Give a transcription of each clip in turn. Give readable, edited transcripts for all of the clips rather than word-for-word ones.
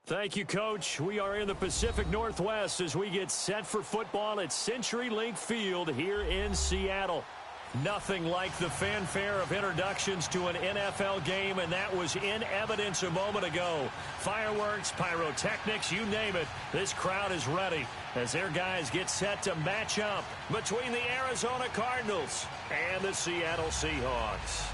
Thank you, Coach. We are in the Pacific Northwest as we get set for football at CenturyLink Field here in Seattle. Nothing like the fanfare of introductions to an NFL game, and that was in evidence a moment ago. Fireworks, pyrotechnics, you name it. This crowd is ready as their guys get set to match up between the Arizona Cardinals and the Seattle Seahawks.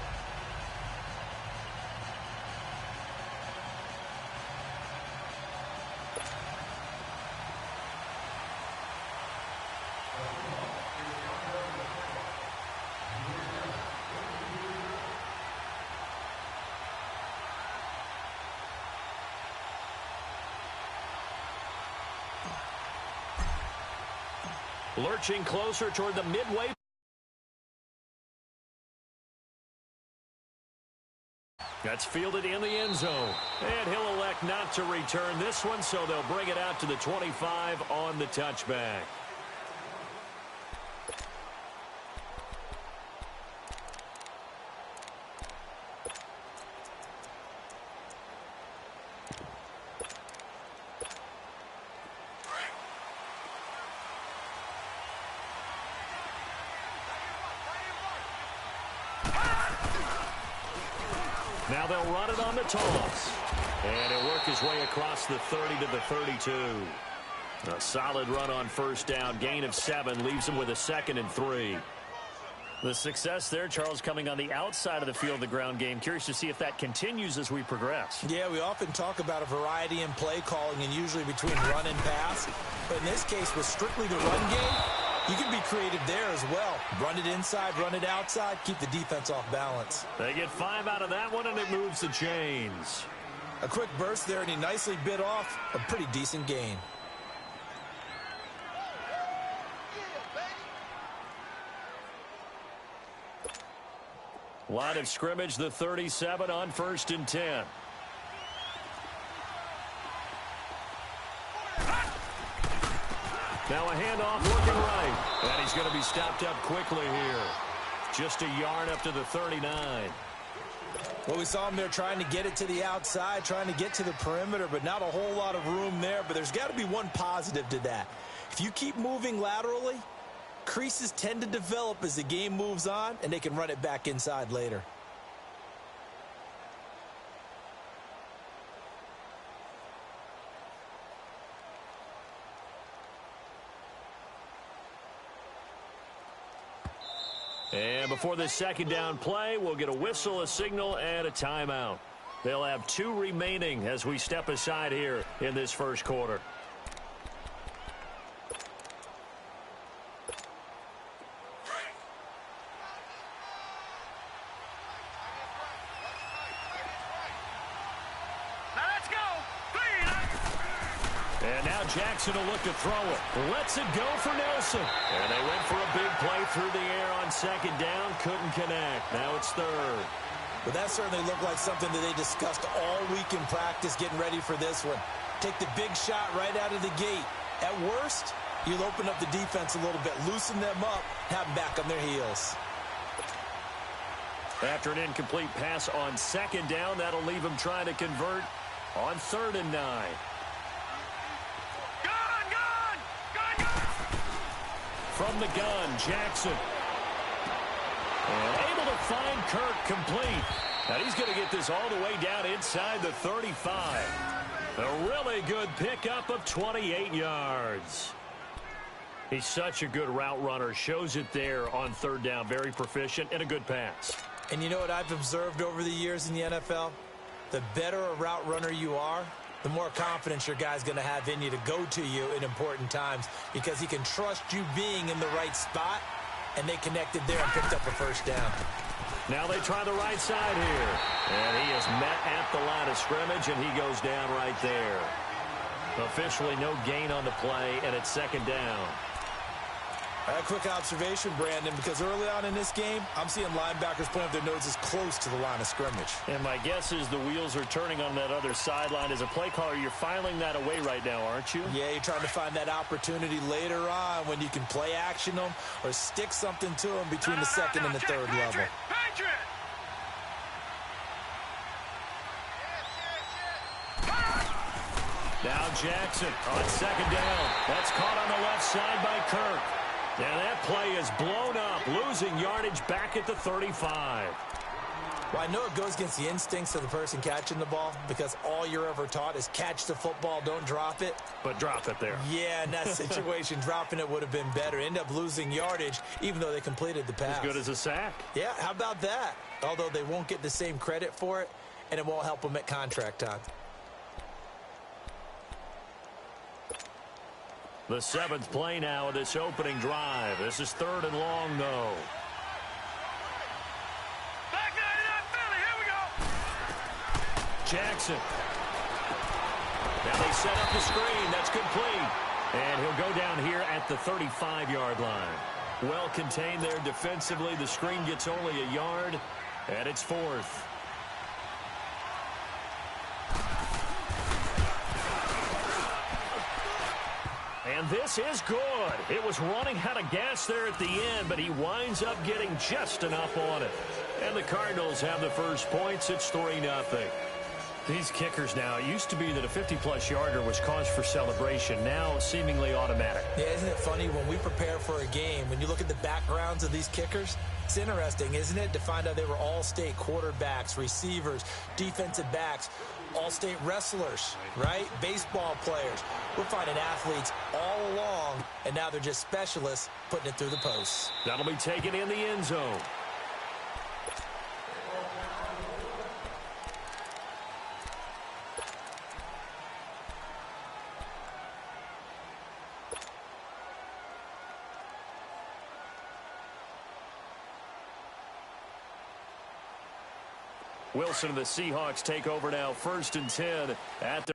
Lurching closer toward the midway. That's fielded in the end zone. And he'll elect not to return this one, so they'll bring it out to the 25 on the touchback. Now they'll run it on the toss. And he'll work his way across the 30 to the 32. A solid run on first down. Gain of 7 leaves him with a 2nd and 3. The success there, Charles, coming on the outside of the field of the ground game. Curious to see if that continues as we progress. Yeah, we often talk about a variety in play calling and usually between run and pass. But in this case, with strictly the run game, you can be creative there as well. Run it inside, run it outside, keep the defense off balance. They get 5 out of that one, and it moves the chains. A quick burst there, and he nicely bit off a pretty decent gain. Line of scrimmage, the 37 on 1st and 10. Now a handoff working right. And he's going to be stopped up quickly here. Just a yard up to the 39. Well, we saw him there trying to get it to the outside, trying to get to the perimeter, but not a whole lot of room there. But there's got to be one positive to that. If you keep moving laterally, creases tend to develop as the game moves on, and they can run it back inside later. And before this second down play, we'll get a whistle, a signal, and a timeout. They'll have 2 remaining as we step aside here in this first quarter. And now Jackson will look to throw it. Lets it go for Nelson. And they went for a big play through the air on second down. Couldn't connect. Now it's 3rd. But that certainly looked like something that they discussed all week in practice getting ready for this one. Take the big shot right out of the gate. At worst, you'll open up the defense a little bit, loosen them up, have them back on their heels. After an incomplete pass on second down, that'll leave him trying to convert on 3rd and 9. From the gun, Jackson. And able to find Kirk complete. And he's going to get this all the way down inside the 35. A really good pickup of 28 yards. He's such a good route runner. Shows it there on 3rd down. Very proficient and a good pass. And you know what I've observed over the years in the NFL? The better a route runner you are, the more confidence your guy's going to have in you to go to you in important times because he can trust you being in the right spot, and they connected there and picked up a first down. Now they try the right side here. And he is met at the line of scrimmage, and he goes down right there. Officially no gain on the play, and it's 2nd down. A quick observation, Brandon, because early on in this game, I'm seeing linebackers putting up their noses close to the line of scrimmage. And my guess is the wheels are turning on that other sideline. As a play caller, you're filing that away right now, aren't you? Yeah, you're trying to find that opportunity later on when you can play action them or stick something to them between the 2nd and the 3rd level. Now Jackson on second down. That's caught on the left side by Kirk. And that play is blown up, losing yardage back at the 35. Well, I know it goes against the instincts of the person catching the ball because all you're ever taught is catch the football, don't drop it. But drop it there. Yeah, in that situation, dropping it would have been better. End up losing yardage, even though they completed the pass. As good as a sack. Yeah, how about that? Although they won't get the same credit for it, and it won't help them at contract time. The 7th play now of this opening drive. This is 3rd and long, though. Jackson. Now they set up the screen. That's complete. And he'll go down here at the 35-yard line. Well contained there defensively. The screen gets only a yard, and it's 4th. And this is good. It was running out of gas there at the end, but he winds up getting just enough on it. And the Cardinals have the first points. It's 3-0. These kickers now, it used to be that a 50-plus yarder was cause for celebration. Now seemingly automatic. Yeah, isn't it funny when we prepare for a game, when you look at the backgrounds of these kickers, it's interesting, isn't it, to find out they were all-state quarterbacks, receivers, defensive backs, all-state wrestlers, right? Baseball players. We're finding athletes all along, and now they're just specialists putting it through the posts. That'll be taken in the end zone. Wilson and the Seahawks take over now, 1st and 10 at the...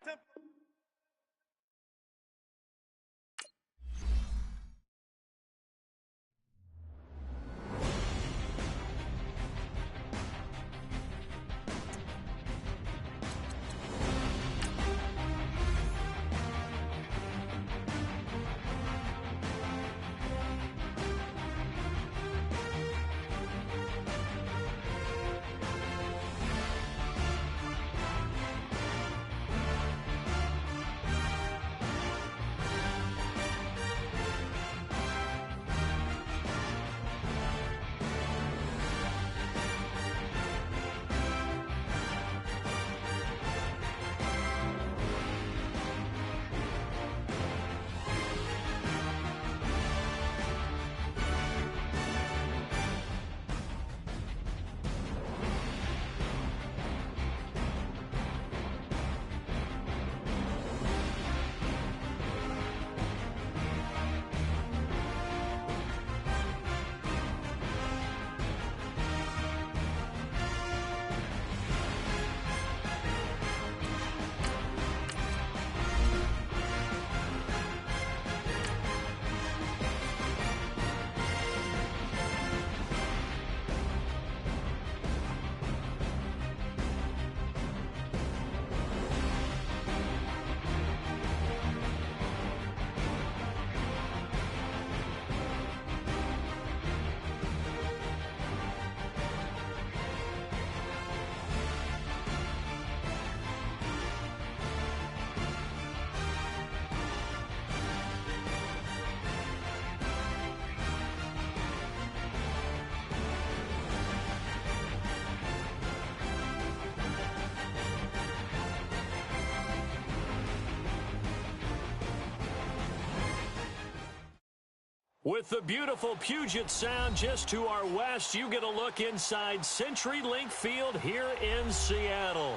With the beautiful Puget Sound just to our west, you get a look inside CenturyLink Field here in Seattle.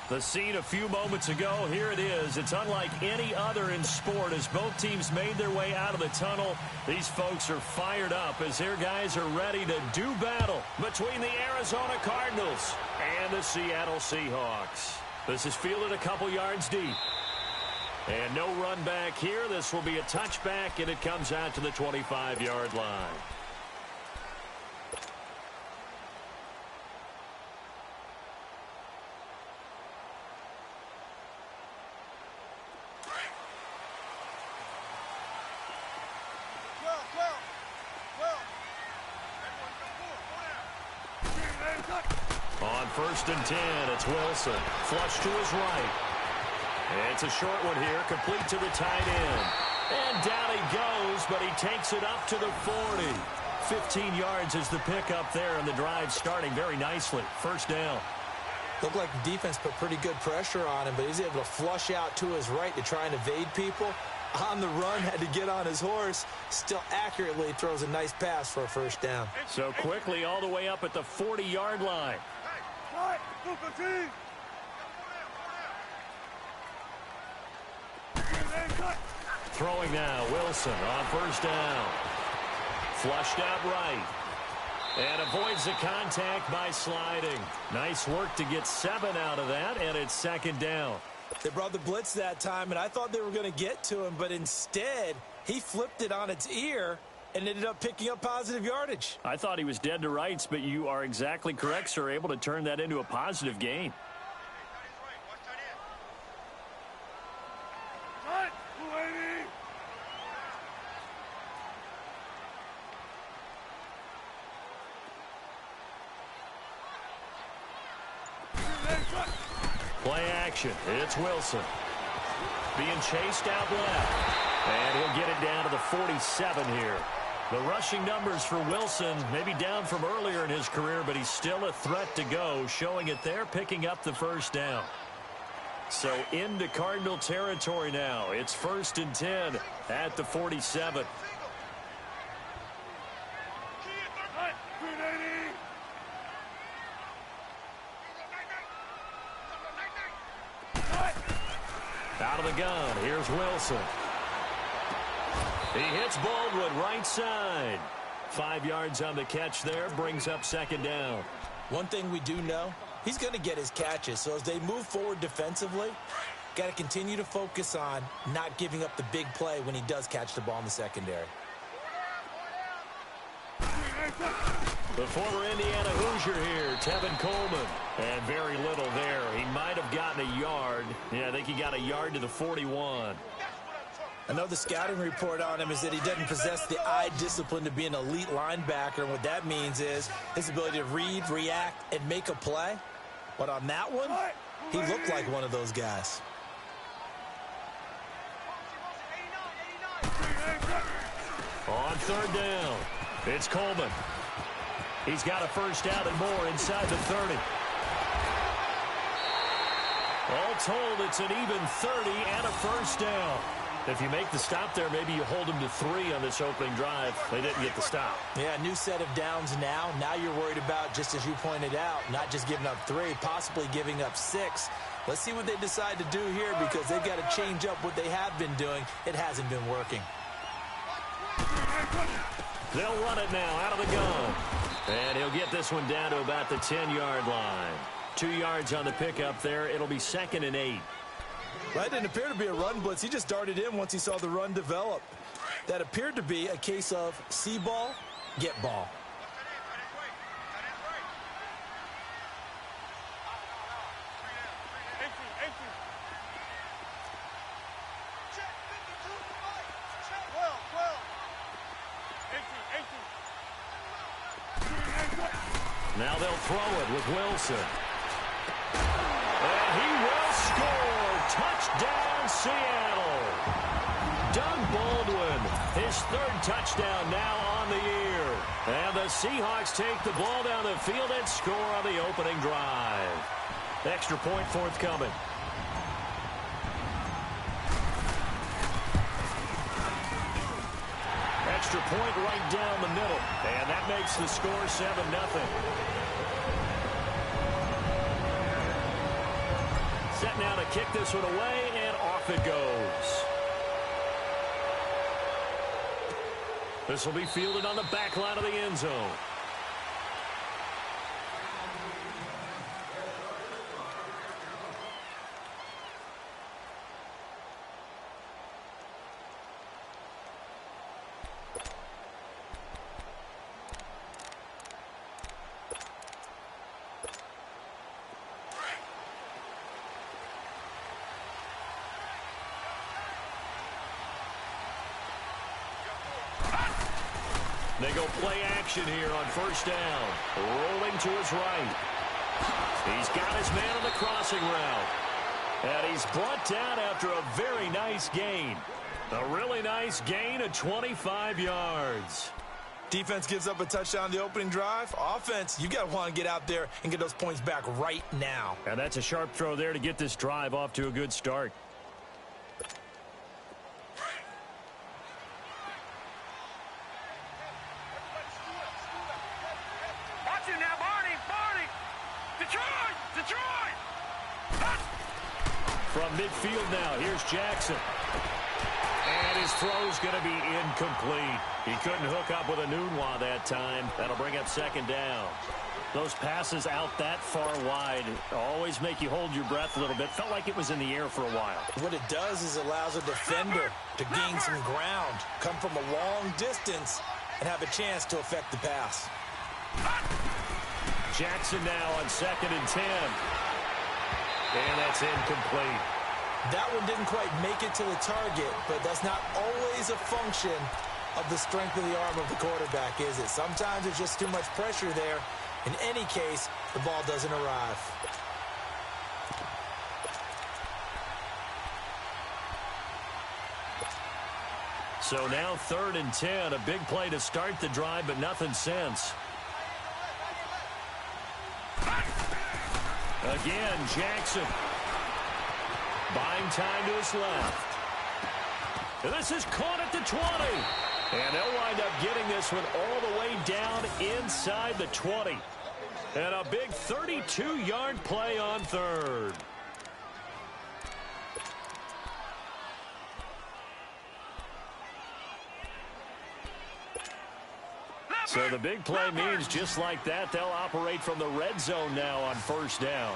The scene a few moments ago, here it is. It's unlike any other in sport as both teams made their way out of the tunnel. These folks are fired up as their guys are ready to do battle between the Arizona Cardinals and the Seattle Seahawks. This is fielded a couple yards deep. And no run back here. This will be a touchback, and it comes out to the 25-yard line. On 1st and 10, it's Wilson. Flush to his right. It's a short one here, complete to the tight end. And down he goes, but he takes it up to the 40. 15 yards is the pickup there, and the drive starting very nicely. First down. Looked like the defense put pretty good pressure on him, but he's able to flush out to his right to try and evade people. On the run, had to get on his horse. Still accurately throws a nice pass for a first down. So quickly all the way up at the 40-yard line. Throwing now, Wilson on first down. Flushed out right. And avoids the contact by sliding. Nice work to get 7 out of that, and it's second down. They brought the blitz that time, and I thought they were going to get to him, but instead, he flipped it on its ear and ended up picking up positive yardage. I thought he was dead to rights, but you are exactly correct, sir. Able to turn that into a positive gain. Play action. It's Wilson. Being chased out left. And he'll get it down to the 47 here. The rushing numbers for Wilson maybe down from earlier in his career, but he's still a threat to go, showing it there, picking up the first down. So into Cardinal territory now. It's 1st and 10 at the 47. Out of the gun, here's Wilson. He hits Baldwin right side. 5 yards on the catch there, brings up second down. One thing we do know, he's going to get his catches. So as they move forward defensively, got to continue to focus on not giving up the big play when he does catch the ball in the secondary. The former Indiana Hoosier here, Tevin Coleman. And very little there. He might have gotten a yard. Yeah, I think he got a yard to the 41. I know the scouting report on him is that he doesn't possess the eye discipline to be an elite linebacker. And what that means is his ability to read, react, and make a play. But on that one, he looked like one of those guys. On third down, it's Coleman. He's got a first down and more inside the 30. All told, it's an even 30 and a first down. If you make the stop there, maybe you hold them to 3 on this opening drive. They didn't get the stop. Yeah, new set of downs now. Now you're worried about, just as you pointed out, not just giving up 3, possibly giving up 6. Let's see what they decide to do here because they've got to change up what they have been doing. It hasn't been working. They'll run it now out of the gun. And he'll get this one down to about the 10-yard line. 2 yards on the pickup there. It'll be 2nd and 8. That didn't appear to be a run blitz. He just darted in once he saw the run develop. That appeared to be a case of see ball, get ball. Now they'll throw it with Wilson. And he will score. Touchdown, Seattle. Doug Baldwin, his 3rd touchdown now on the year. And the Seahawks take the ball down the field and score on the opening drive. Extra point forthcoming. Extra point right down the middle. And that makes the score 7-0. Set now to kick this one away, and off it goes. This will be fielded on the back line of the end zone. They go play action here on first down. Rolling to his right. He's got his man on the crossing route. And he's brought down after a very nice gain. A really nice gain of 25 yards. Defense gives up a touchdown the opening drive. Offense, you got to want to get out there and get those points back right now. And that's a sharp throw there to get this drive off to a good start. Watch it now, Barney. Detroit. From midfield now, here's Jackson. And his throw's going to be incomplete. He couldn't hook up with a Nunwa that time. That'll bring up second down. Those passes out that far wide always make you hold your breath a little bit. Felt like it was in the air for a while. What it does is it allows a defender to gain some ground, come from a long distance, and have a chance to affect the pass. Jackson now on 2nd and 10. And that's incomplete. That one didn't quite make it to the target, but that's not always a function of the strength of the arm of the quarterback, is it? Sometimes there's just too much pressure there. In any case, the ball doesn't arrive. So now 3rd and 10. A big play to start the drive, but nothing since. Again, Jackson. Buying time to his left. And this is caught at the 20. And they'll wind up getting this one all the way down inside the 20. And a big 32-yard play on 3rd. So the big play means just like that, they'll operate from the red zone now on 1st down.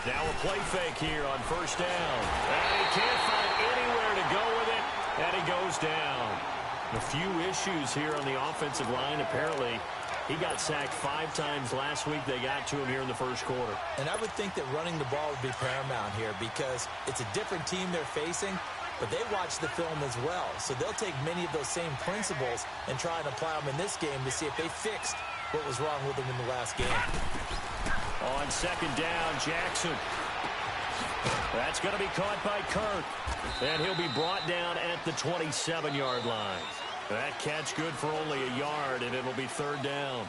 Now a play fake here on 1st down. And he can't find anywhere to go with it, and he goes down. A few issues here on the offensive line. Apparently, he got sacked 5 times last week. They got to him here in the 1st quarter. And I would think that running the ball would be paramount here because it's a different team they're facing, but they watch the film as well. So they'll take many of those same principles and try and apply them in this game to see if they fixed what was wrong with them in the last game. On 2nd down, Jackson. That's going to be caught by Kirk. And he'll be brought down at the 27-yard line. That catch good for only a yard, and it'll be 3rd down.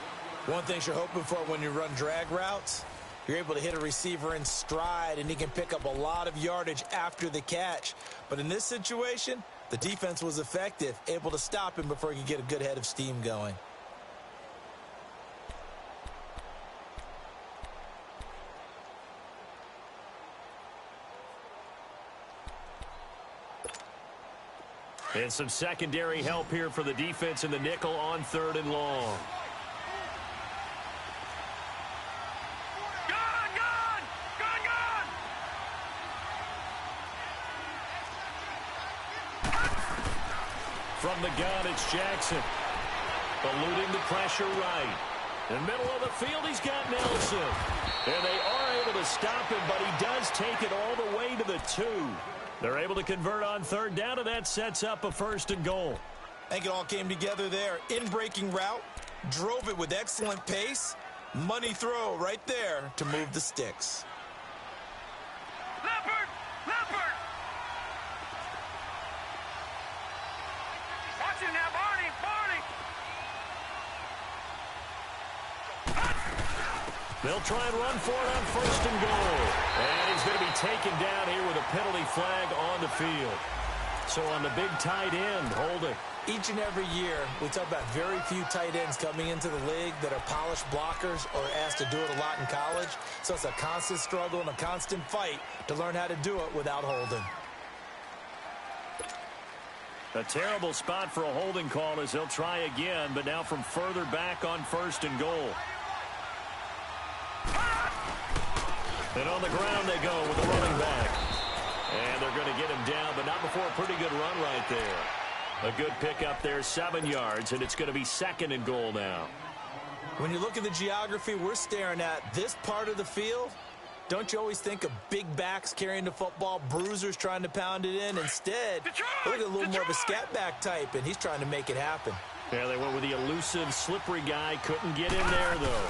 One thing you're hoping for when you run drag routes, you're able to hit a receiver in stride, and he can pick up a lot of yardage after the catch. But in this situation, the defense was effective, able to stop him before he could get a good head of steam going. And some secondary help here for the defense in the nickel on 3rd and long. From the gun, it's Jackson. Eluding the pressure right. In the middle of the field, he's got Nelson. And they are able to stop him, but he does take it all the way to the 2. They're able to convert on 3rd down, and that sets up a 1st and goal. I think it all came together there. In-breaking route, drove it with excellent pace. Money throw right there to move the sticks. Leopard! Watch it now, Barney! They'll try and run for it on 1st and goal. And he's going to be taken down here with a penalty flag on the field. So on the big tight end, holding. Each and every year, we talk about very few tight ends coming into the league that are polished blockers or asked to do it a lot in college. So it's a constant struggle and a constant fight to learn how to do it without holding. A terrible spot for a holding call as he'll try again, but now from further back on 1st and goal. And on the ground they go with the running back. And they're going to get him down, but not before a pretty good run right there. A good pickup there, 7 yards, and it's going to be 2nd and goal now. When you look at the geography we're staring at, this part of the field, don't you always think of big backs carrying the football, bruisers trying to pound it in? Instead, look at a little more of a scat back type, and he's trying to make it happen. Yeah, they went with the elusive, slippery guy. Couldn't get in there, though.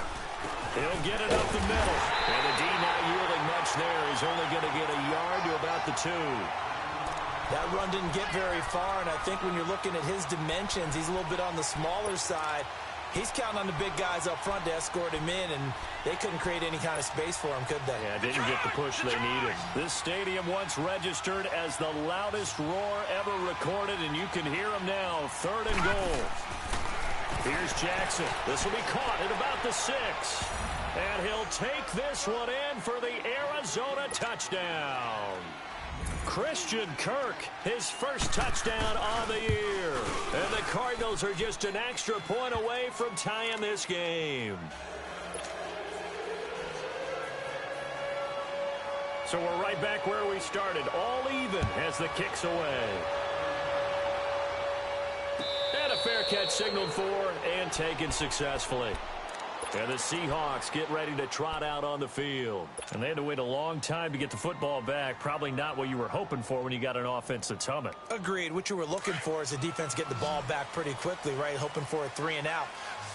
He'll get it up the middle. And the D not yielding much there. He's only going to get a yard to about the 2. That run didn't get very far, and I think when you're looking at his dimensions, he's a little bit on the smaller side. He's counting on the big guys up front to escort him in, and they couldn't create any kind of space for him, could they? Yeah, didn't get the push they needed. This stadium once registered as the loudest roar ever recorded, and you can hear him now. 3rd and goal. Here's Jackson. This will be caught at about the 6. And he'll take this one in for the Arizona touchdown. Christian Kirk, his first touchdown on the year. And the Cardinals are just an extra point away from tying this game. So we're right back where we started, all even as the kick's away. And a fair catch signaled for and taken successfully. And the Seahawks get ready to trot out on the field. And they had to wait a long time to get the football back. Probably not what you were hoping for when you got an offense that's humming. Agreed. What you were looking for is the defense getting the ball back pretty quickly, right? Hoping for a 3 and out.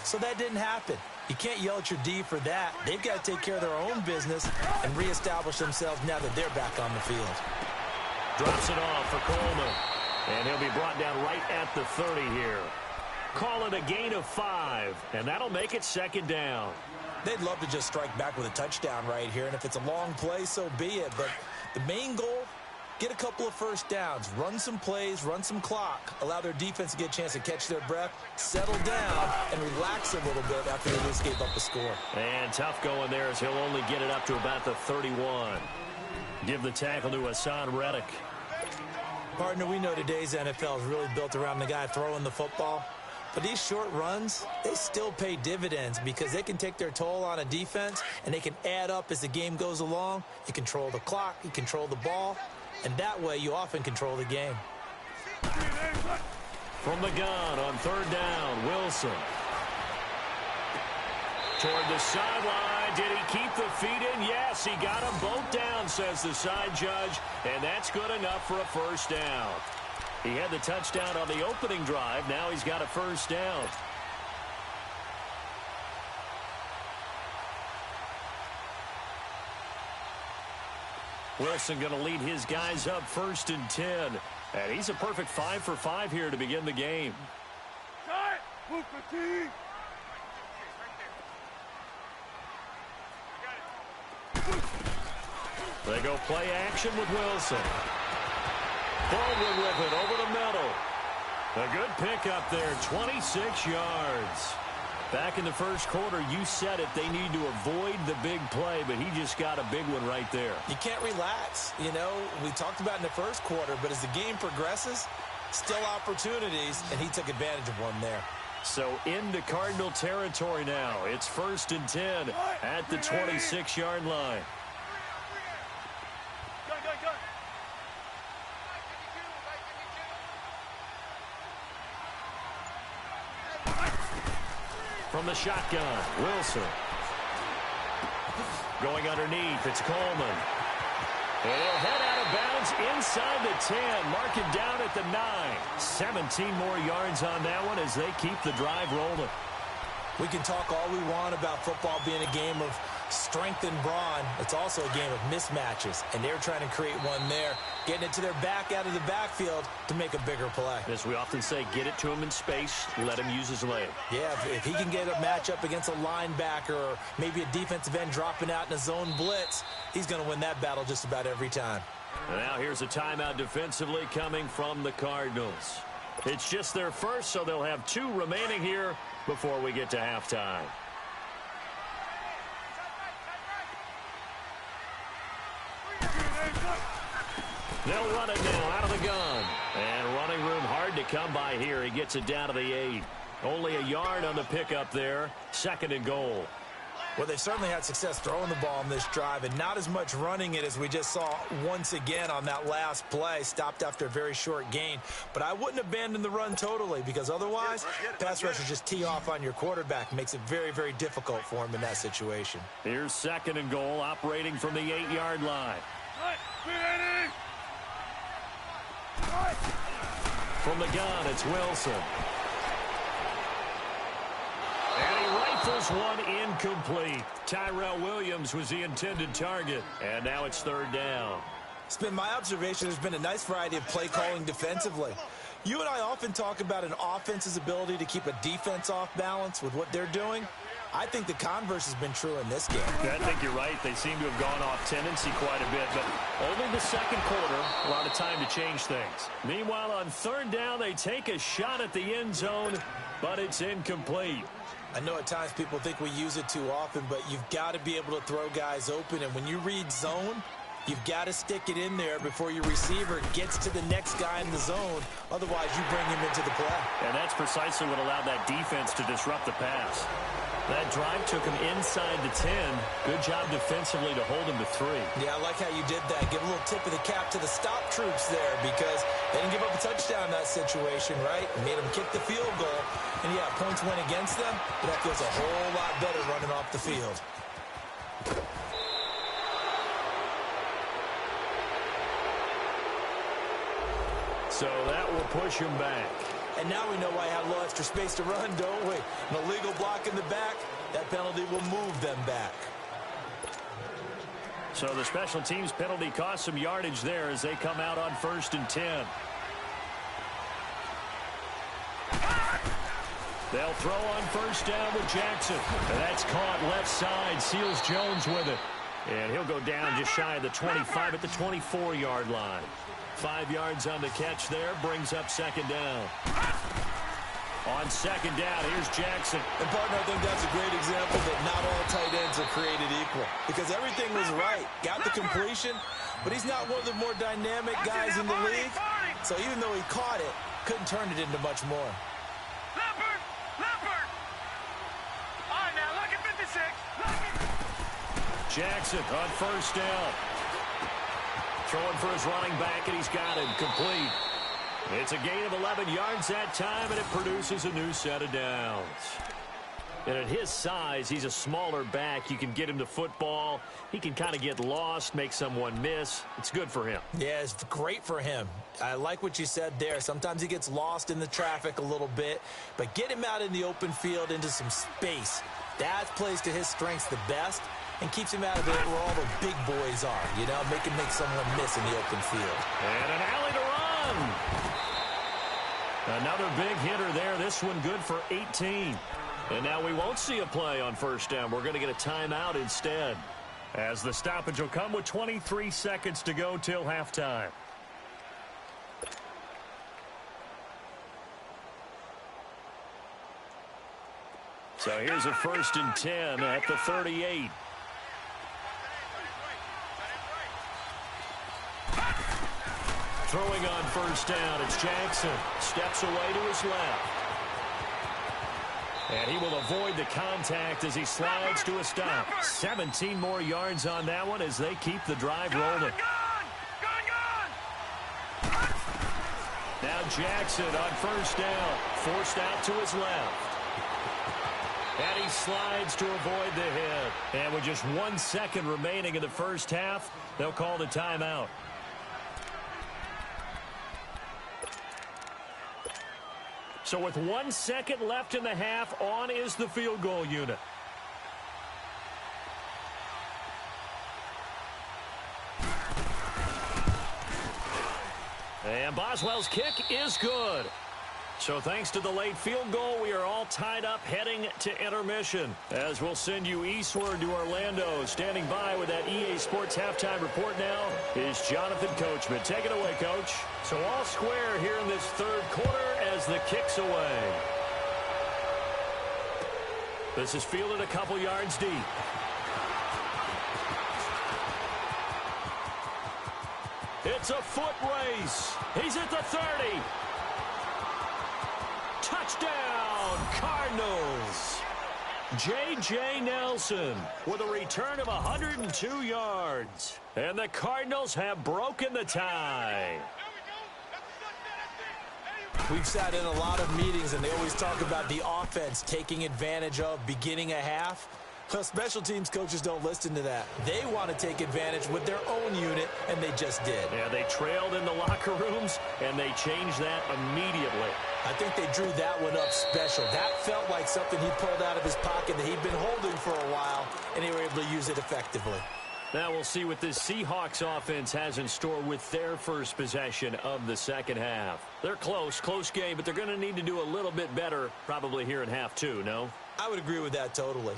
So that didn't happen. You can't yell at your D for that. They've got to take care of their own business and reestablish themselves now that they're back on the field. Drops it off for Coleman. And he'll be brought down right at the 30 here. Call it a gain of 5, and that'll make it 2nd down. They'd love to just strike back with a touchdown right here, and if it's a long play, so be it. But the main goal, get a couple of first downs, run some plays, run some clock, allow their defense to get a chance to catch their breath, settle down, and relax a little bit after they just gave up the score. And tough going there as he'll only get it up to about the 31. Give the tackle to Hassan Reddick. Partner, we know today's NFL is really built around the guy throwing the football. But these short runs, they still pay dividends because they can take their toll on a defense and they can add up as the game goes along. You control the clock, you control the ball, and that way you often control the game. From the gun on 3rd down, Wilson. Toward the sideline, did he keep the feet in? Yes, he got them both down, says the side judge, and that's good enough for a 1st down. He had the touchdown on the opening drive. Now he's got a 1st down. Wilson going to lead his guys up 1st and 10. And he's a perfect 5 for 5 here to begin the game. They go play action with Wilson. Baldwin with it over the middle. A good pickup there, 26 yards. Back in the 1st quarter, you said it, they need to avoid the big play, but he just got a big one right there. You can't relax. You know, we talked about in the 1st quarter, but as the game progresses, still opportunities, and he took advantage of one there. So into Cardinal territory now. It's 1st and 10 at the 26-yard line. From the shotgun, Wilson. Going underneath, it's Coleman. And he'll head out of bounds inside the 10. Mark it down at the 9. 17 more yards on that one as they keep the drive rolling. We can talk all we want about football being a game of strength and brawn. It's also a game of mismatches, and they're trying to create one there, getting it to their back out of the backfield to make a bigger play. As we often say, get it to him in space, let him use his leg. Yeah, if he can get a matchup against a linebacker or maybe a defensive end dropping out in a zone blitz, he's going to win that battle just about every time. And now here's a timeout defensively coming from the Cardinals. It's just their first, so they'll have 2 remaining here before we get to halftime. They'll run it now out of the gun. And running room hard to come by here. He gets it down to the 8. Only a yard on the pickup there. 2nd and goal. Well, they've certainly had success throwing the ball in this drive and not as much running it as we just saw once again on that last play. Stopped after a very short gain. But I wouldn't abandon the run totally because otherwise, pass rushers just tee off on your quarterback. Makes it very, very difficult for him in that situation. Here's 2nd and goal operating from the 8-yard line. From the gun, it's Wilson. Rifles one incomplete. Tyrell Williams was the intended target, and now it's third down. It's been my observation there's been a nice variety of play calling defensively. You and I often talk about an offense's ability to keep a defense off balance with what they're doing. I think the converse has been true in this game. Yeah, I think you're right. They seem to have gone off tendency quite a bit, but only the second quarter, a lot of time to change things. Meanwhile, on third down, they take a shot at the end zone, but it's incomplete. I know at times people think we use it too often, but you've got to be able to throw guys open, and when you read zone, you've got to stick it in there before your receiver gets to the next guy in the zone. Otherwise, you bring him into the play. And that's precisely what allowed that defense to disrupt the pass. That drive took him inside the 10. Good job defensively to hold him to 3. Yeah, I like how you did that. Give a little tip of the cap to the stop troops there because they didn't give up a touchdown in that situation, right? Made them kick the field goal. And, yeah, points went against them, but that feels a whole lot better running off the field. So that will push him back. And now we know why he had a little extra space to run, don't we? An illegal block in the back, that penalty will move them back. So the special teams penalty cost some yardage there as they come out on 1st and 10. They'll throw on 1st down with Jackson. And that's caught left side. Seals Jones with it. And he'll go down just shy of the 25 at the 24-yard line. 5 yards on the catch there, brings up 2nd down. On 2nd down, here's Jackson. And, partner, I think that's a great example that not all tight ends are created equal. Because everything was right. Got the completion, but he's not one of the more dynamic guys in the league. So even though he caught it, couldn't turn it into much more. Leopard! Leopard! All right, now, look at 56. Jackson on 1st down. Throwing for his running back, and he's got him complete. It's a gain of 11 yards that time, and it produces a new set of downs. And at his size, he's a smaller back. You can get him to football. He can kind of get lost, make someone miss. It's good for him. Yeah, it's great for him. I like what you said there. Sometimes he gets lost in the traffic a little bit, but get him out in the open field into some space. That plays to his strengths the best and keeps him out of it where all the big boys are, you know, make someone miss in the open field. And an alley to run. Another big hitter there. This one good for 18. And now we won't see a play on 1st down. We're going to get a timeout instead, as the stoppage will come with 23 seconds to go till halftime. So here's a 1st and 10 at the 38. Throwing on 1st down, it's Jackson. Steps away to his left. And he will avoid the contact as he slides to a stop. 17 more yards on that one as they keep the drive rolling. Now Jackson on 1st down. Forced out to his left. And he slides to avoid the hit. And with just 1 second remaining in the first half, they'll call the timeout. So with 1 second left in the half, on is the field goal unit. And Boswell's kick is good. So thanks to the late field goal, we are all tied up heading to intermission. As we'll send you eastward to Orlando. Standing by with that EA Sports halftime report now is Jonathan Coachman. Take it away, Coach. So all square here in this third quarter as the kick's away. This is fielded a couple yards deep. It's a foot race. He's at the 30. Touchdown, Cardinals. J.J. Nelson with a return of 102 yards. And the Cardinals have broken the tie. We've sat in a lot of meetings, and they always talk about the offense taking advantage of beginning a half. Well, special teams coaches don't listen to that. They want to take advantage with their own unit, and they just did. Yeah, they trailed in the locker rooms, and they changed that immediately. I think they drew that one up special. That felt like something he pulled out of his pocket that he'd been holding for a while, and they were able to use it effectively. Now we'll see what this Seahawks offense has in store with their first possession of the second half. They're close game, but they're going to need to do a little bit better probably here in half two, no? I would agree with that totally.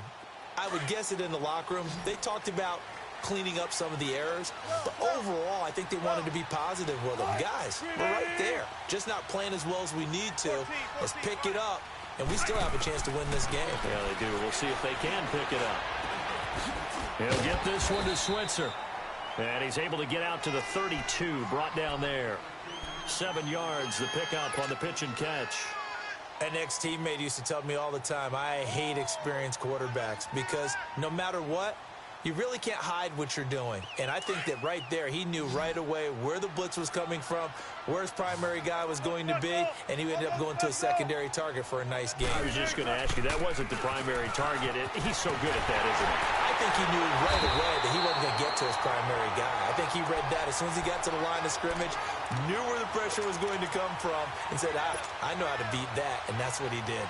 I would guess it in the locker room. They talked about cleaning up some of the errors, but overall, I think they wanted to be positive with them. Guys, we're right there. Just not playing as well as we need to. Let's pick it up, and we still have a chance to win this game. Yeah, they do. We'll see if they can pick it up. He'll get this one to Switzer. And he's able to get out to the 32, brought down there. 7 yards, the pickup on the pitch and catch. An ex-teammate used to tell me all the time, I hate experienced quarterbacks because no matter what, you really can't hide what you're doing. And I think that right there, he knew right away where the blitz was coming from, where his primary guy was going to be, and he ended up going to a secondary target for a nice game. I was just going to ask you, that wasn't the primary target. He's so good at that, isn't he? I think he knew right away that he wasn't going to get to his primary guy. I think he read that as soon as he got to the line of scrimmage, knew where the pressure was going to come from, and said, I know how to beat that, and that's what he did.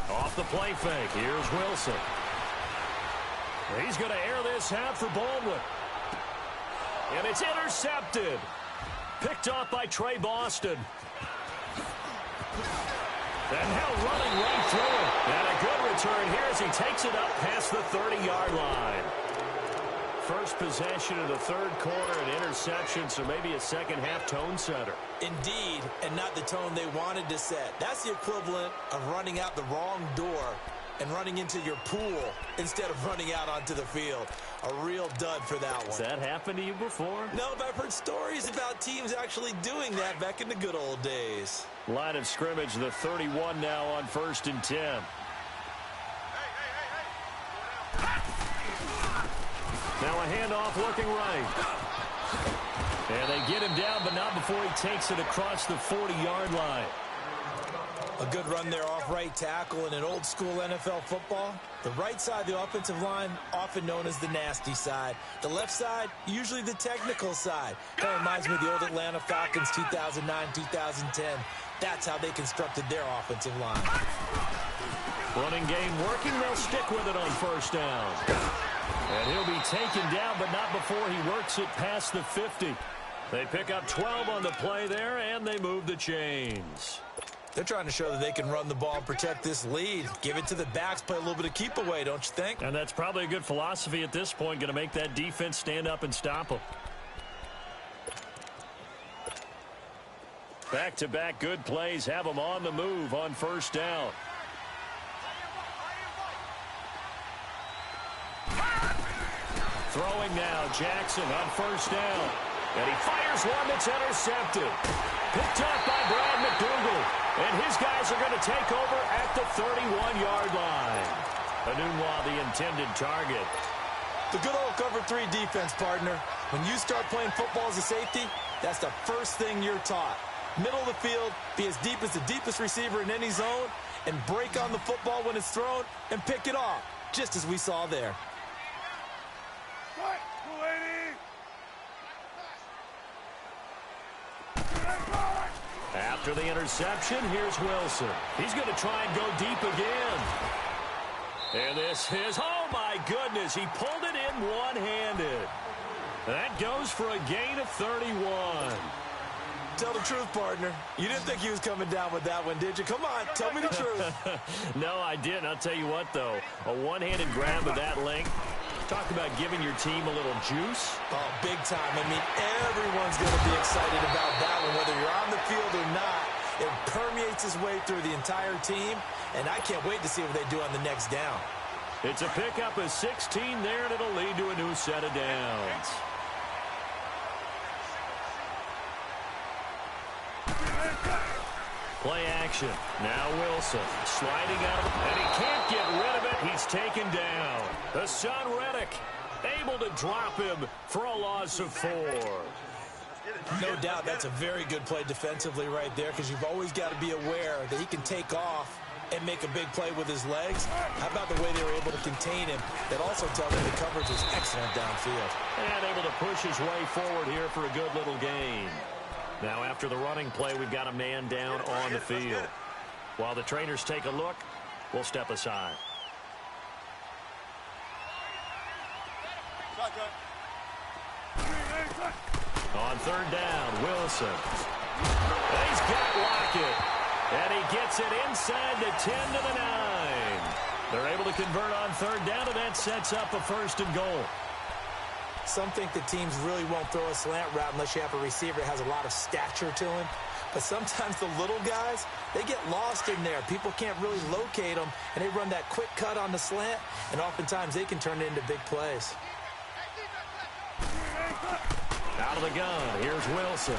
Off the play fake, here's Wilson. He's going to air this out for Baldwin. And it's intercepted. Picked off by Trey Boston. And now running right through it. And a good return here as he takes it up past the 30-yard line. First possession of the third quarter, an interception, so maybe a second-half tone setter. Indeed, and not the tone they wanted to set. That's the equivalent of running out the wrong door and running into your pool instead of running out onto the field. A real dud for that one. Has that happened to you before? No, but I've heard stories about teams actually doing that back in the good old days. Line of scrimmage, the 31 now on 1st and 10. Now a handoff looking right. And they get him down, but not before he takes it across the 40-yard line. A good run there off right tackle in an old-school NFL football. The right side of the offensive line, often known as the nasty side. The left side, usually the technical side. Kind of reminds me of the old Atlanta Falcons 2009, 2010. That's how they constructed their offensive line. Running game working. They'll stick with it on 1st down. And he'll be taken down, but not before he works it past the 50. They pick up 12 on the play there, and they move the chains. They're trying to show that they can run the ball and protect this lead. Give it to the backs, play a little bit of keep away, don't you think? And that's probably a good philosophy at this point, going to make that defense stand up and stop them. Back-to-back good plays have them on the move on 1st down. Throwing now, Jackson on 1st down. And he fires one that's intercepted. Picked up by Brad McDougal. And his guys are going to take over at the 31-yard line. Anunwa, the intended target. The good old cover 3 defense, partner. When you start playing football as a safety, that's the first thing you're taught. Middle of the field, be as deep as the deepest receiver in any zone, and break on the football when it's thrown and pick it off, just as we saw there. After the interception, here's Wilson. He's going to try and go deep again. And this is, oh my goodness, he pulled it in one-handed. That goes for a gain of 31. Tell the truth, partner. You didn't think he was coming down with that one, did you? Come on, tell me the truth. No, I didn't. I'll tell you what, though. A one-handed grab of that length. Talk about giving your team a little juice. Oh, big time. I mean, everyone's going to be excited about that one, whether you're on the field or not. It permeates its way through the entire team, and I can't wait to see what they do on the next down. It's a pickup of 16 there, and it'll lead to a new set of downs. Play action. Now Wilson sliding out, and he can't get rid of it. He's taken down. Hassan Reddick able to drop him for a loss of 4. No doubt that's a very good play defensively right there, because you've always got to be aware that he can take off and make a big play with his legs. How about the way they were able to contain him? That also tells me the coverage was excellent downfield. And able to push his way forward here for a good little gain. Now after the running play, we've got a man down on the field. While the trainers take a look, we'll step aside. On third down, Wilson. And he's got Lockett. And he gets it inside the 10 to the 9. They're able to convert on third down, and that sets up a 1st and goal. Some think the teams really won't throw a slant route unless you have a receiver that has a lot of stature to him. But sometimes the little guys, they get lost in there. People can't really locate them, and they run that quick cut on the slant, and oftentimes they can turn it into big plays. Out of the gun, here's Wilson.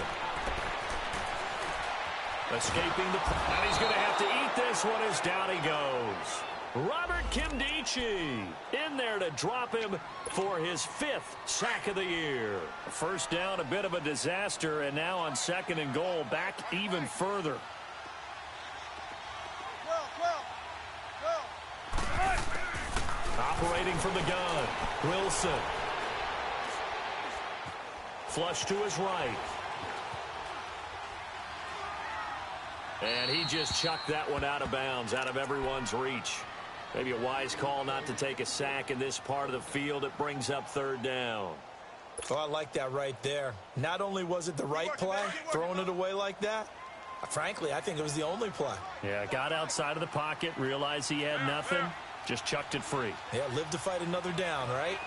Escaping the... And he's going to have to eat this one as down he goes. Robert Kimdichie in there to drop him for his 5th sack of the year. First down, a bit of a disaster, and now on 2nd and goal, back even further. Operating from the gun, Wilson. Flush to his right. And he just chucked that one out of bounds, out of everyone's reach. Maybe a wise call not to take a sack in this part of the field. It brings up 3rd down. Oh, I like that right there. Not only was it the right play, throwing it away like that, frankly, I think it was the only play. Yeah, got outside of the pocket, realized he had nothing, just chucked it free. Yeah, live to fight another down, right?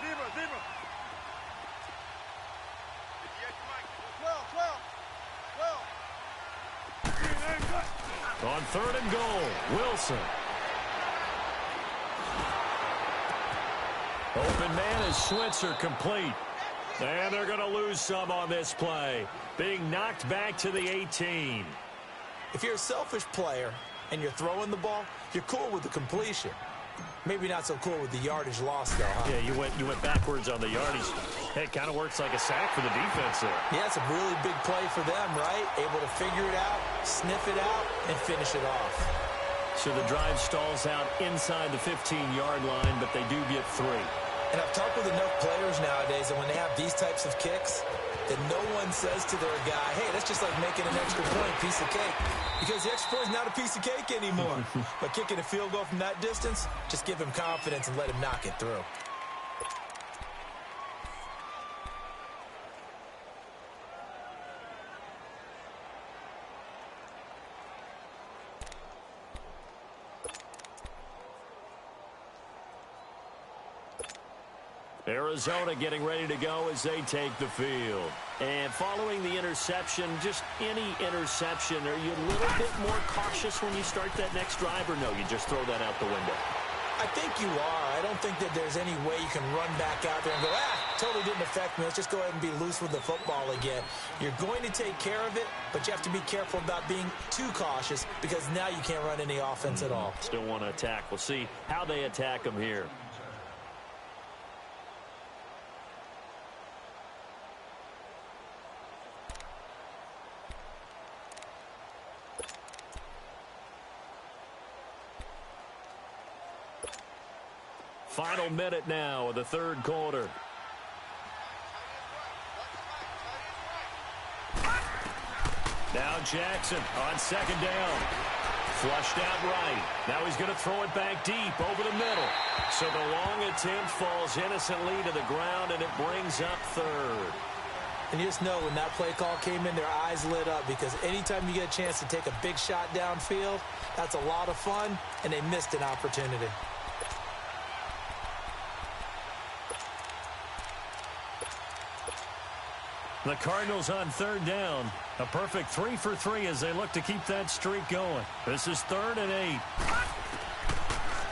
On 3rd and goal, Wilson. Open man is Switzer, complete. And they're going to lose some on this play. Being knocked back to the 18. If you're a selfish player and you're throwing the ball, you're cool with the completion. Maybe not so cool with the yardage loss, though, huh? Yeah, you went backwards on the yardage. Hey, it kind of works like a sack for the defense there. Yeah, it's a really big play for them, right? Able to figure it out, sniff it out, and finish it off. So the drive stalls out inside the 15-yard line, but they do get 3. And I've talked with enough players nowadays that when they have these types of kicks, that no one says to their guy, hey, that's just like making an extra point, piece of cake. Because the extra point is not a piece of cake anymore. But kicking a field goal from that distance, just give him confidence and let him knock it through. Arizona getting ready to go as they take the field. And following the interception, just any interception, are you a little bit more cautious when you start that next drive, or no, you just throw that out the window? I think you are. I don't think that there's any way you can run back out there and go, totally didn't affect me. Let's just go ahead and be loose with the football again. You're going to take care of it, but you have to be careful about being too cautious, because now you can't run any offense at all. Still want to attack. We'll see how they attack them here. Final minute now of the 3rd quarter. Now Jackson on 2nd down. Flushed out right. Now he's going to throw it back deep over the middle. So the long attempt falls innocently to the ground, and it brings up 3rd. And you just know when that play call came in, their eyes lit up, because anytime you get a chance to take a big shot downfield, that's a lot of fun, and they missed an opportunity. The Cardinals on 3rd down. A perfect 3 for 3 as they look to keep that streak going. This is 3rd and 8.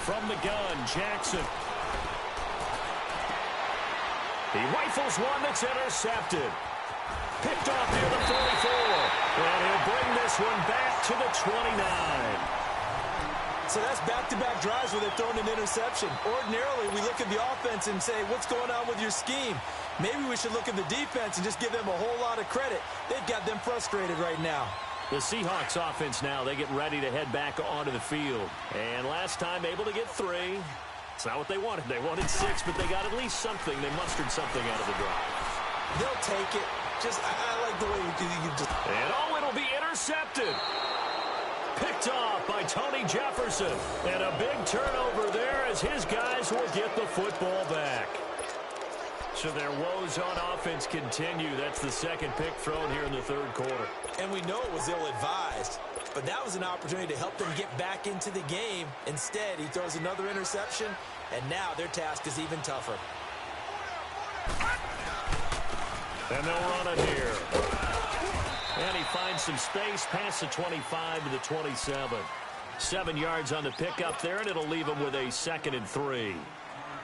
From the gun, Jackson. He rifles one that's intercepted. Picked off near the 44. And he'll bring this one back to the 29. So that's back-to-back drives where they've thrown an interception. Ordinarily, we look at the offense and say, what's going on with your scheme? Maybe we should look at the defense and just give them a whole lot of credit. They've got them frustrated right now. The Seahawks offense now, they get ready to head back onto the field. And last time able to get 3. It's not what they wanted. They wanted 6, but they got at least something. They mustered something out of the drive. They'll take it. I like the way you just... And it'll be intercepted. Picked off by Tony Jefferson. And a big turnover there as his guys will get the football back. So their woes on offense continue. That's the second pick thrown here in the third quarter. And we know it was ill-advised, but that was an opportunity to help them get back into the game. Instead, he throws another interception, and now their task is even tougher. And they'll run it here. And he finds some space past the 25 to the 27. 7 yards on the pickup there, and it'll leave him with a 2nd and 3.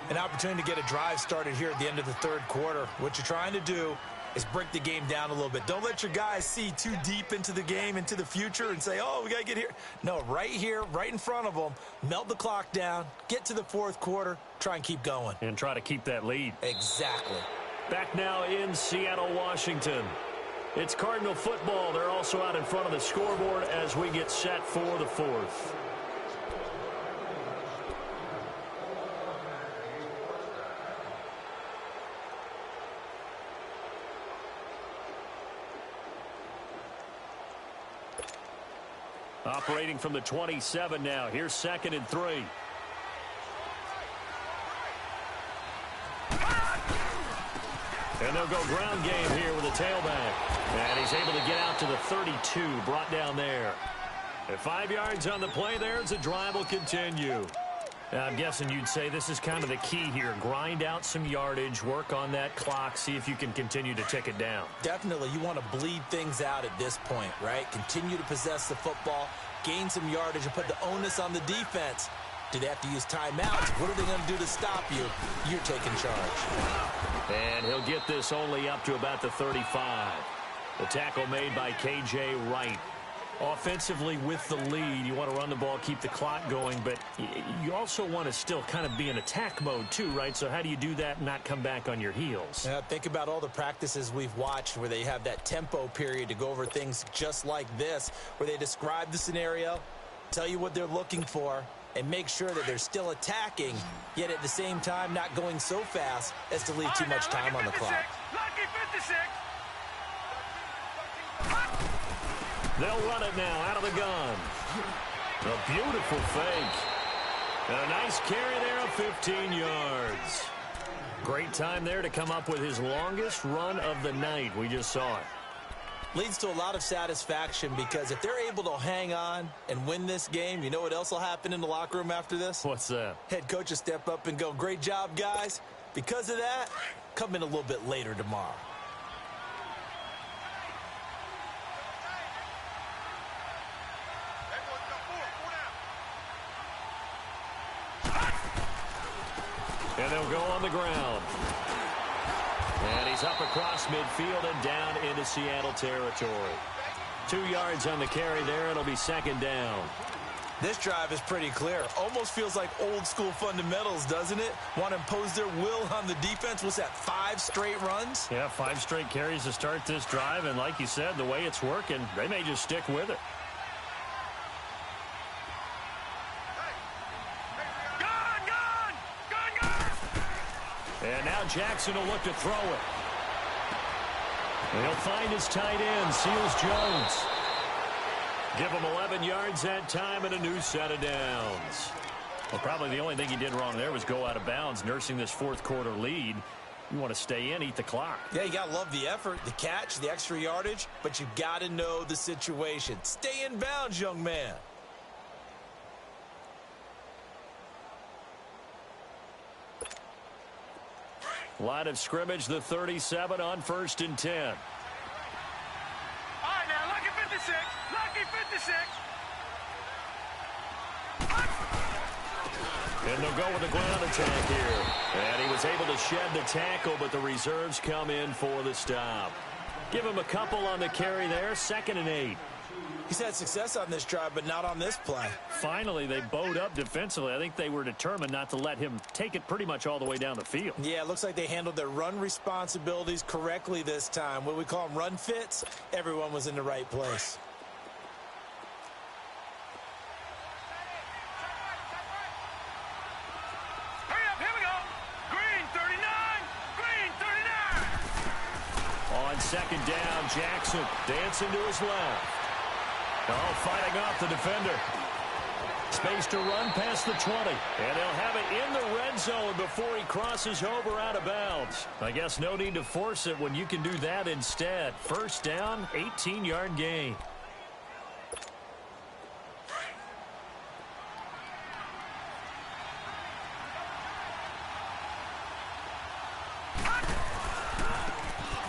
An opportunity to get a drive started here at the end of the third quarter. What you're trying to do is break the game down a little bit. Don't let your guys see too deep into the game, into the future, and say, oh, we got to get here. No, right here, right in front of them, melt the clock down, get to the fourth quarter, try and keep going. And try to keep that lead. Exactly. Back now in Seattle, Washington. It's Cardinal football. They're also out in front of the scoreboard as we get set for the fourth. Operating from the 27 now. Here's 2nd and 3. And they'll go ground game here with a tailback. And he's able to get out to the 32, brought down there. At 5 yards on the play there, as the drive will continue. Now, I'm guessing you'd say this is kind of the key here. Grind out some yardage, work on that clock, see if you can continue to tick it down. Definitely, you want to bleed things out at this point, right? Continue to possess the football, gain some yardage, and put the onus on the defense. Do they have to use timeouts? What are they going to do to stop you? You're taking charge. And he'll get this only up to about the 35. The tackle made by K.J. Wright. Offensively with the lead, you want to run the ball, keep the clock going, but you also want to still kind of be in attack mode too, right? So how do you do that and not come back on your heels? Yeah, think about all the practices we've watched where they have that tempo period to go over things just like this, where they describe the scenario, tell you what they're looking for, and make sure that they're still attacking, yet at the same time not going so fast as to leave too much time on the clock. Lucky 56. They'll run it now out of the gun. A beautiful fake. And a nice carry there of 15 yards. Great time there to come up with his longest run of the night. We just saw it. Leads to a lot of satisfaction because if they're able to hang on and win this game, you know what else will happen in the locker room after this? What's that? Head coach will step up and go, great job, guys. Because of that, come in a little bit later tomorrow. And they'll go on the ground. And he's up across midfield and down into Seattle territory. 2 yards on the carry there. It'll be 2nd down. This drive is pretty clear. Almost feels like old school fundamentals, doesn't it? Want to impose their will on the defense. What's that, 5 straight runs? Yeah, 5 straight carries to start this drive. And like you said, the way it's working, they may just stick with it. And now Jackson will look to throw it. He'll find his tight end, Seals Jones. Give him 11 yards that time and a new set of downs. Well, probably the only thing he did wrong there was go out of bounds, nursing this fourth quarter lead. You want to stay in, eat the clock. Yeah, you got to love the effort, the catch, the extra yardage, but you got to know the situation. Stay in bounds, young man. Line of scrimmage, the 37 on 1st and 10. All right, now, lucky 56. Lucky 56. And they'll go with the ground attack here. And he was able to shed the tackle, but the reserves come in for the stop. Give him a couple on the carry there. 2nd and 8. He's had success on this drive, but not on this play. Finally, they bowed up defensively. I think they were determined not to let him take it pretty much all the way down the field. Yeah, it looks like they handled their run responsibilities correctly this time. What we call them run fits, everyone was in the right place. Hurry up, here we go. Green 39, green 39. On second down, Jackson dancing to his left. Oh, fighting off the defender. Space to run past the 20. And they'll have it in the red zone before he crosses over out of bounds. I guess no need to force it when you can do that instead. First down, 18-yard gain.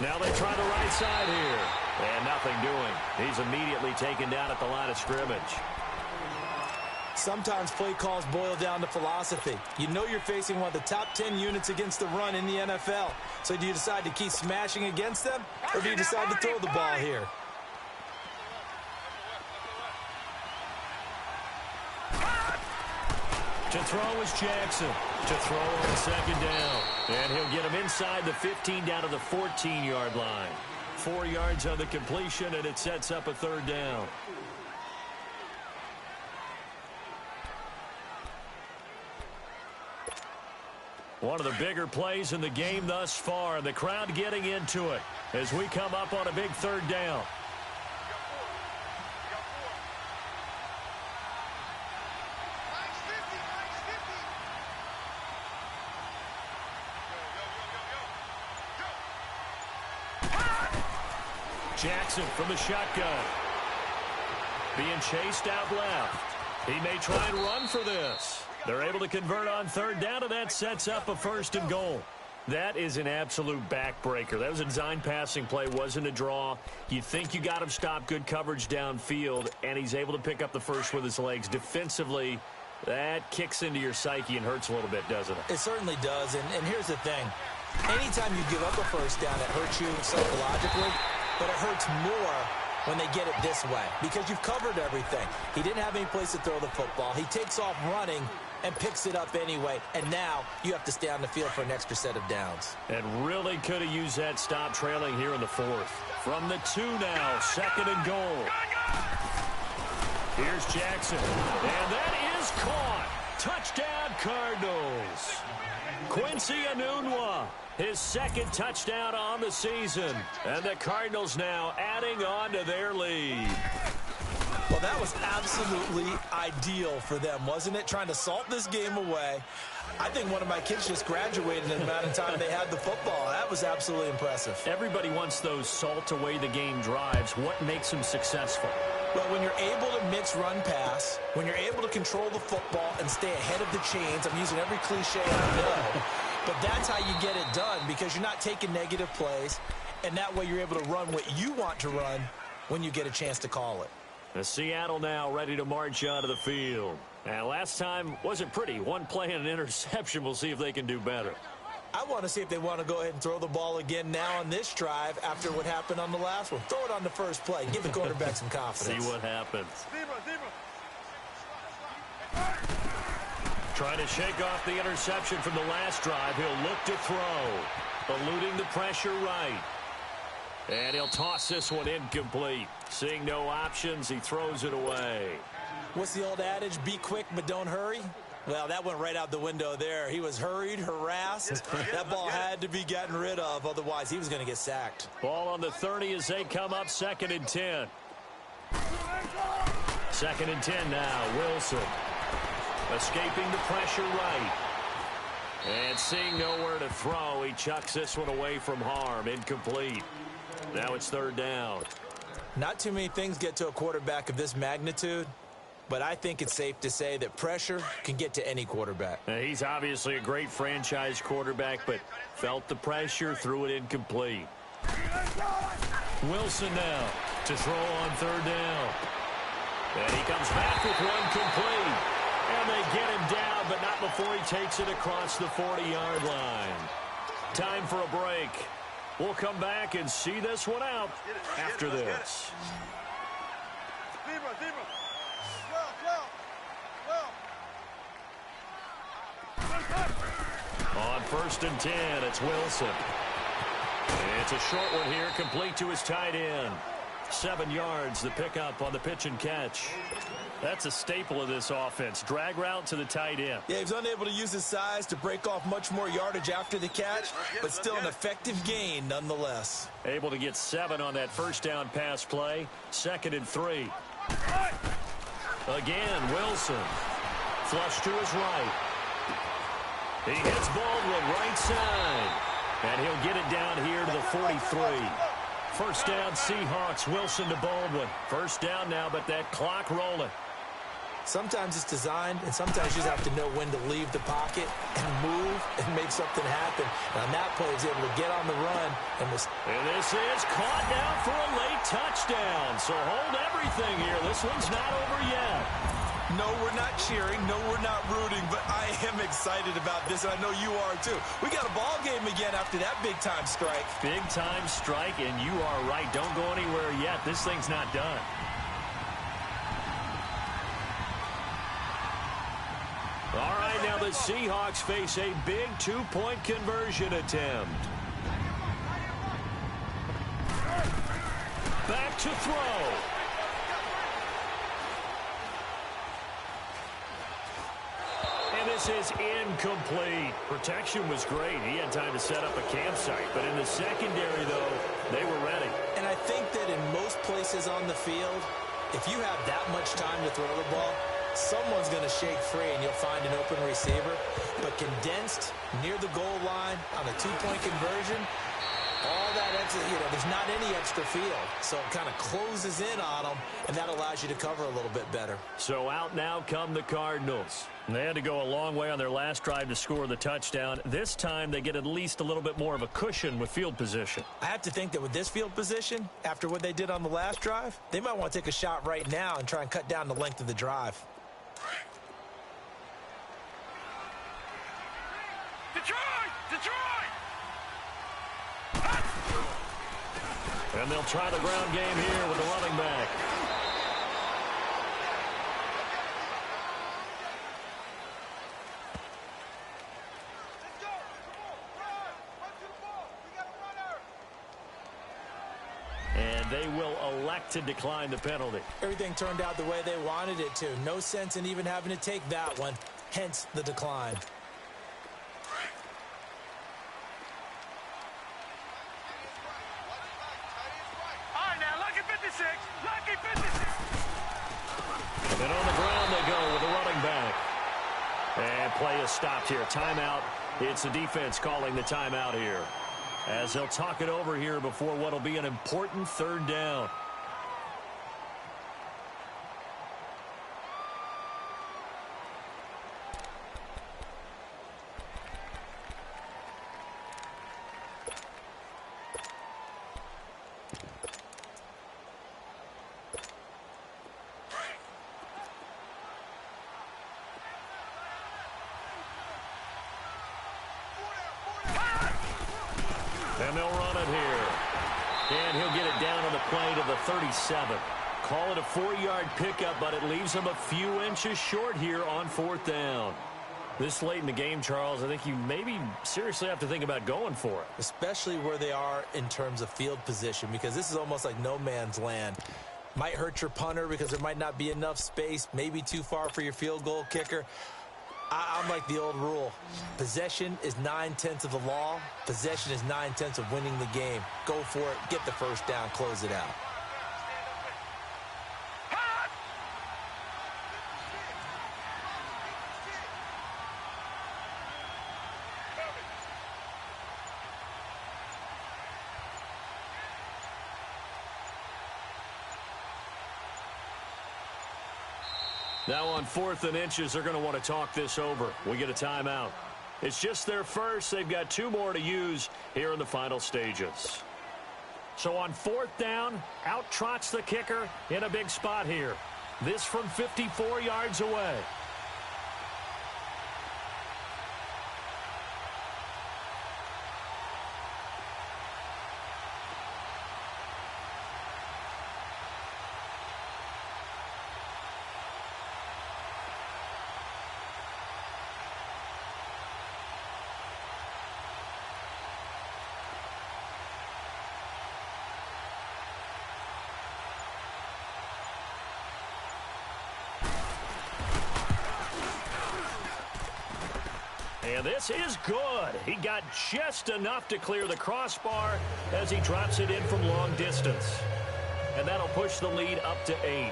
Now they try the right side here. And nothing doing. He's immediately taken down at the line of scrimmage. Sometimes play calls boil down to philosophy. You know you're facing one of the top 10 units against the run in the NFL. So do you decide to keep smashing against them, or do you decide to throw the ball here? To throw is Jackson. To throw on second down. And he'll get him inside the 15 down to the 14-yard line. 4 yards on the completion, and it sets up a third down. One of the bigger plays in the game thus far, and the crowd getting into it as we come up on a big third down. Jackson from the shotgun. Being chased out left. He may try and run for this. They're able to convert on third down, and that sets up a first and goal. That is an absolute backbreaker. That was a design passing play, wasn't a draw. You think you got him stopped, good coverage downfield, and he's able to pick up the first with his legs. Defensively, that kicks into your psyche and hurts a little bit, doesn't it? It certainly does, and here's the thing. Anytime you give up a first down, it hurts you psychologically, but it hurts more when they get it this way because you've covered everything. He didn't have any place to throw the football. He takes off running and picks it up anyway, and now you have to stay on the field for an extra set of downs. And really could have used that stop trailing here in the fourth. From the 2 now, second and goal. Here's Jackson, and that is caught. Touchdown, Cardinals. Quincy Enunwa, his second touchdown on the season. And the Cardinals now adding on to their lead. Well, that was absolutely ideal for them, wasn't it? Trying to salt this game away. I think one of my kids just graduated in the amount of time they had the football. That was absolutely impressive. Everybody wants those salt away the game drives. What makes them successful? Well, when you're able to mix run pass, when you're able to control the football and stay ahead of the chains, I'm using every cliche I know, but that's how you get it done because you're not taking negative plays, and that way you're able to run what you want to run when you get a chance to call it. The Seattle now ready to march onto the field. And last time wasn't pretty. One play and an interception. We'll see if they can do better. I want to see if they want to go ahead and throw the ball again now on this drive after what happened on the last one. Throw it on the first play. Give the quarterback some confidence. See what happens. Trying to shake off the interception from the last drive. He'll look to throw. Eluding the pressure right. And he'll toss this one incomplete. Seeing no options, he throws it away. What's the old adage? Be quick, but don't hurry. Well, that went right out the window there. He was hurried, harassed. That ball had to be gotten rid of. Otherwise, he was going to get sacked. Ball on the 30 as they come up 2nd and 10. 2nd and 10 now. Wilson escaping the pressure right. And seeing nowhere to throw, he chucks this one away from harm. Incomplete. Now it's 3rd down. Not too many things get to a quarterback of this magnitude, but I think it's safe to say that pressure can get to any quarterback. He's obviously a great franchise quarterback, but felt the pressure, threw it incomplete. Wilson now to throw on 3rd down. And he comes back with one complete. And they get him down, but not before he takes it across the 40-yard line. Time for a break. We'll come back and see this one out after this. On 1st and 10, it's Wilson. It's a short one here, complete to his tight end. 7 yards, the pickup on the pitch and catch. That's a staple of this offense. Drag route to the tight end. Yeah, he was unable to use his size to break off much more yardage after the catch, but still an effective gain nonetheless. Able to get 7 on that first down pass play. 2nd and 3. Again, Wilson. Flush to his right. He hits Baldwin right side. And he'll get it down here to the 43. First down, Seahawks. Wilson to Baldwin. First down now, but that clock rolling. Sometimes it's designed, and sometimes you just have to know when to leave the pocket and move and make something happen. And on that play, he's able to get on the run. And this is caught now for a late touchdown. So hold everything here. This one's not over yet. No, we're not cheering. No, we're not rooting. But I am excited about this, and I know you are too. We got a ball game again after that big-time strike. Big-time strike, and you are right. Don't go anywhere yet. This thing's not done. All right, now the Seahawks face a big 2-point conversion attempt. Back to throw. And this is incomplete. Protection was great. He had time to set up a campsite. But in the secondary, though, they were ready. And I think that in most places on the field, if you have that much time to throw the ball, someone's going to shake free and you'll find an open receiver. But condensed near the goal line on a 2-point conversion, all that extra, there's not any extra field. So it kind of closes in on them, and that allows you to cover a little bit better. So out now come the Cardinals. They had to go a long way on their last drive to score the touchdown. This time they get at least a little bit more of a cushion with field position. I have to think that with this field position, after what they did on the last drive, they might want to take a shot right now and try and cut down the length of the drive. Detroit! And they'll try the ground game here with the running back. And they will elect to decline the penalty. Everything turned out the way they wanted it to. No sense in even having to take that one, hence the decline. And on the ground they go with the running back. And play is stopped here. Timeout. It's the defense calling the timeout here, as they'll talk it over here before what will be an important 3rd down. And they'll run it here. And he'll get it down on the play to the 37. Call it a 4-yard pickup, but it leaves him a few inches short here on 4th down. This late in the game, Charles, I think you maybe seriously have to think about going for it. Especially where they are in terms of field position, because this is almost like no man's land. Might hurt your punter because there might not be enough space, maybe too far for your field goal kicker. I'm like the old rule. Possession is 9/10 of the law. Possession is 9/10 of winning the game. Go for it. Get the first down. Close it out. Now on 4th and inches, they're going to want to talk this over. We get a timeout. It's just their first. They've got 2 more to use here in the final stages. So on 4th down, out trots the kicker in a big spot here. This from 54 yards away. And this is good. He got just enough to clear the crossbar as he drops it in from long distance. And that'll push the lead up to 8.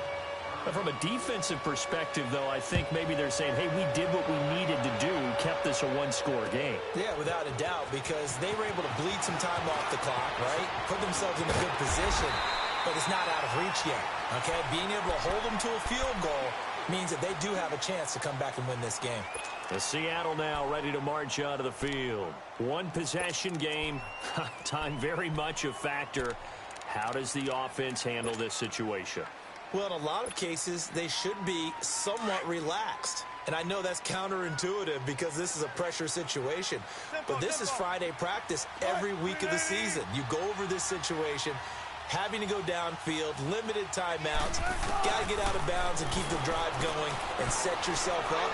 From a defensive perspective, though, I think maybe they're saying, hey, we did what we needed to do. We kept this a one-score game. Yeah, without a doubt, because they were able to bleed some time off the clock, right? Put themselves in a good position, but it's not out of reach yet, okay? Being able to hold them to a field goal means that they do have a chance to come back and win this game. The Seattle now ready to march out of the field. One possession game, time very much a factor. How does the offense handle this situation? Well, in a lot of cases, they should be somewhat relaxed. And I know that's counterintuitive because this is a pressure situation. But this is Friday practice every week of the season. You go over this situation, having to go downfield, limited timeouts, got to get out of bounds and keep the drive going and set yourself up.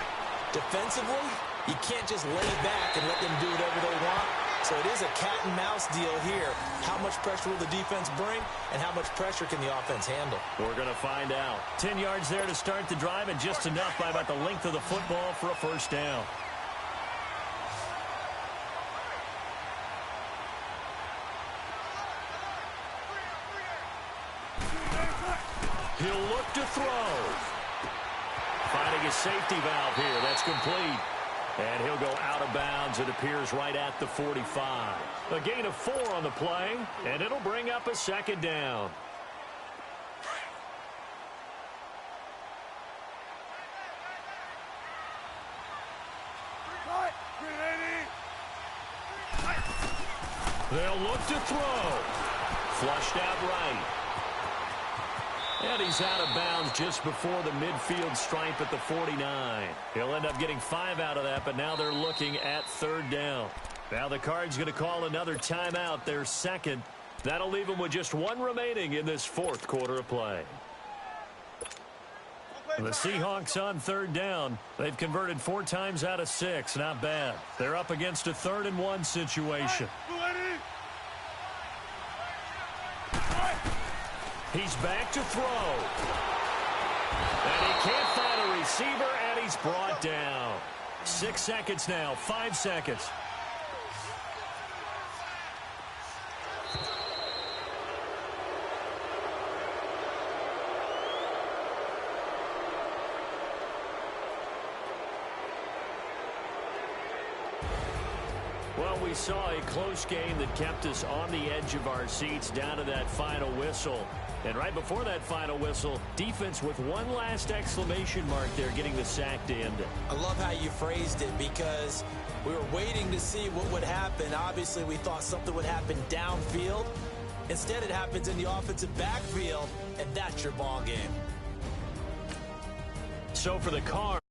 Defensively, you can't just lay back and let them do whatever they want. So it is a cat-and-mouse deal here. How much pressure will the defense bring, and how much pressure can the offense handle? We're going to find out. 10 yards there to start the drive, and just enough by about the length of the football for a first down. He'll look to throw. Finding his safety valve here. That's complete. And he'll go out of bounds. It appears right at the 45. A gain of 4 on the play, and it'll bring up a second down. They'll look to throw. Flushed out right. And he's out of bounds just before the midfield stripe at the 49. He'll end up getting 5 out of that, but now they're looking at third down. Now the Cards going to call another timeout, their second. That'll leave them with just 1 remaining in this fourth quarter of play. The Seahawks on third down. They've converted 4 times out of 6. Not bad. They're up against a 3rd and 1 situation. He's back to throw. And he can't find a receiver, and he's brought down. 6 seconds now, 5 seconds. Well, we saw a close game that kept us on the edge of our seats down to that final whistle. And right before that final whistle, defense with one last exclamation mark there, getting the sack to end it. I love how you phrased it because we were waiting to see what would happen. Obviously, we thought something would happen downfield. Instead, it happens in the offensive backfield, and that's your ball game. So for the Cards,